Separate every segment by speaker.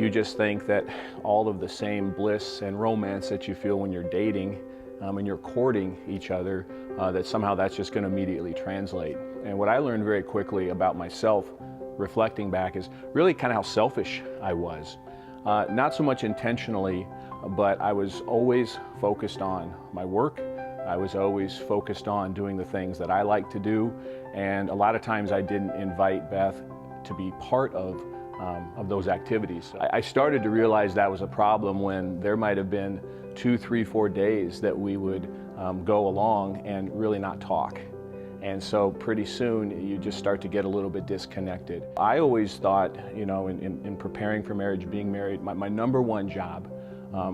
Speaker 1: you just think that all of the same bliss and romance that you feel when you're dating and you're courting each other, that somehow that's just going to immediately translate. And what I learned very quickly about myself, reflecting back, is really kind of how selfish I was. Not so much intentionally, but I was always focused on my work. I was always focused on doing the things that I like to do, and a lot of times I didn't invite Beth to be part of those activities. I started to realize that was a problem when there might have been 2, 3, 4 days that we would go along and really not talk. And so pretty soon you just start to get a little bit disconnected. I always thought, you know, in preparing for marriage, being married, my number one job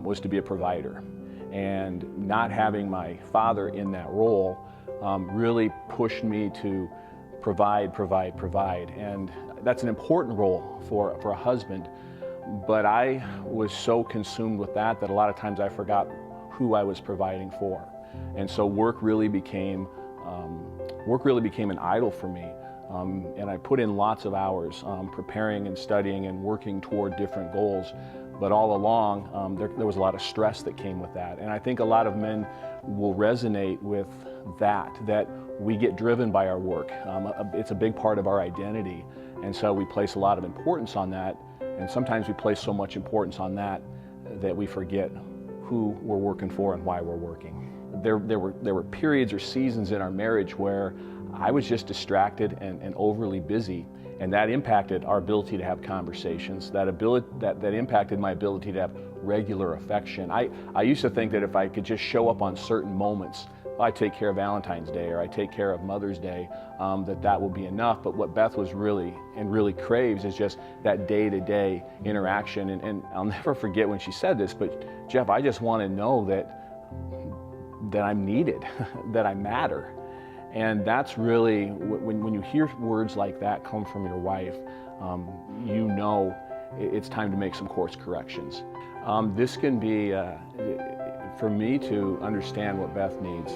Speaker 1: was to be a provider. And not having my father in that role really pushed me to provide. And that's an important role for a husband. But I was so consumed with that a lot of times I forgot who I was providing for. And so work really became an idol for me. And I put in lots of hours preparing and studying and working toward different goals. But all along, there was a lot of stress that came with that. And I think a lot of men will resonate with that we get driven by our work. It's a big part of our identity. And so we place a lot of importance on that. And sometimes we place so much importance on that we forget who we're working for and why we're working. There were periods or seasons in our marriage where I was just distracted and overly busy, and that impacted our ability to have conversations. That impacted my ability to have regular affection. I used to think that if I could just show up on certain moments, I take care of Valentine's Day or I take care of Mother's Day, that will be enough. But what Beth was really craves is just that day-to-day interaction. And I'll never forget when she said this, but Jeff, I just want to know that I'm needed, that I matter. And that's really, when you hear words like that come from your wife, you know it's time to make some course corrections. This can be, for me to understand what Beth needs,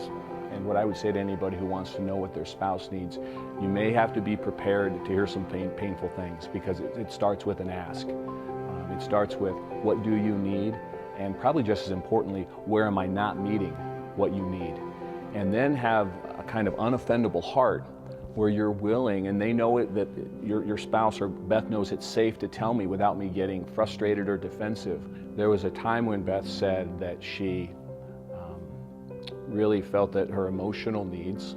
Speaker 1: and what I would say to anybody who wants to know what their spouse needs, you may have to be prepared to hear some painful things, because it starts with an ask. It starts with, what do you need? And probably just as importantly, where am I not meeting what you need? And then have a kind of unoffendable heart where you're willing, and they know it, that your spouse or Beth knows it's safe to tell me without me getting frustrated or defensive. There was a time when Beth said that she really felt that her emotional needs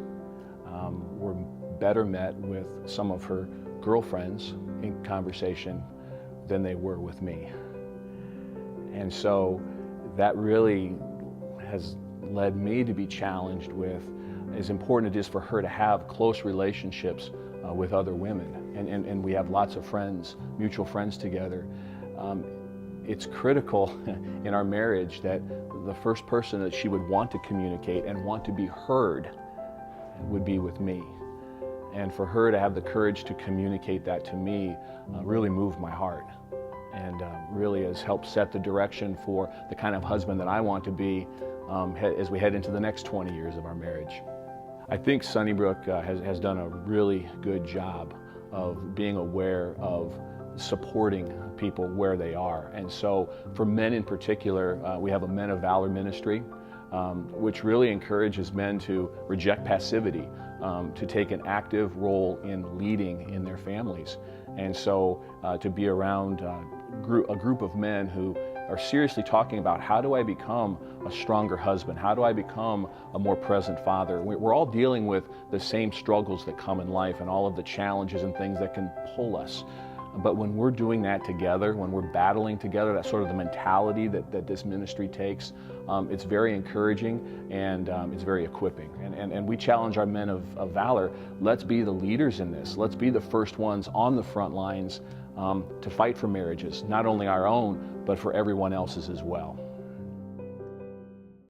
Speaker 1: were better met with some of her girlfriends in conversation than they were with me. And so that really has led me to be challenged with, as important it is for her to have close relationships with other women. And we have lots of friends, mutual friends together. It's critical in our marriage that the first person that she would want to communicate and want to be heard would be with me. And for her to have the courage to communicate that to me really moved my heart, and really has helped set the direction for the kind of husband that I want to be as we head into the next 20 years of our marriage. I think Sunnybrook has done a really good job of being aware of supporting people where they are. And so for men in particular, we have a Men of Valor ministry, which really encourages men to reject passivity, to take an active role in leading in their families. And so to be around a group of men who are seriously talking about, how do I become a stronger husband? How do I become a more present father? We're all dealing with the same struggles that come in life and all of the challenges and things that can pull us. But when we're doing that together, when we're battling together, that's sort of the mentality that this ministry takes, it's very encouraging, and it's very equipping. And we challenge our men of valor, let's be the leaders in this. Let's be the first ones on the front lines to fight for marriages, not only our own, but for everyone else's as well.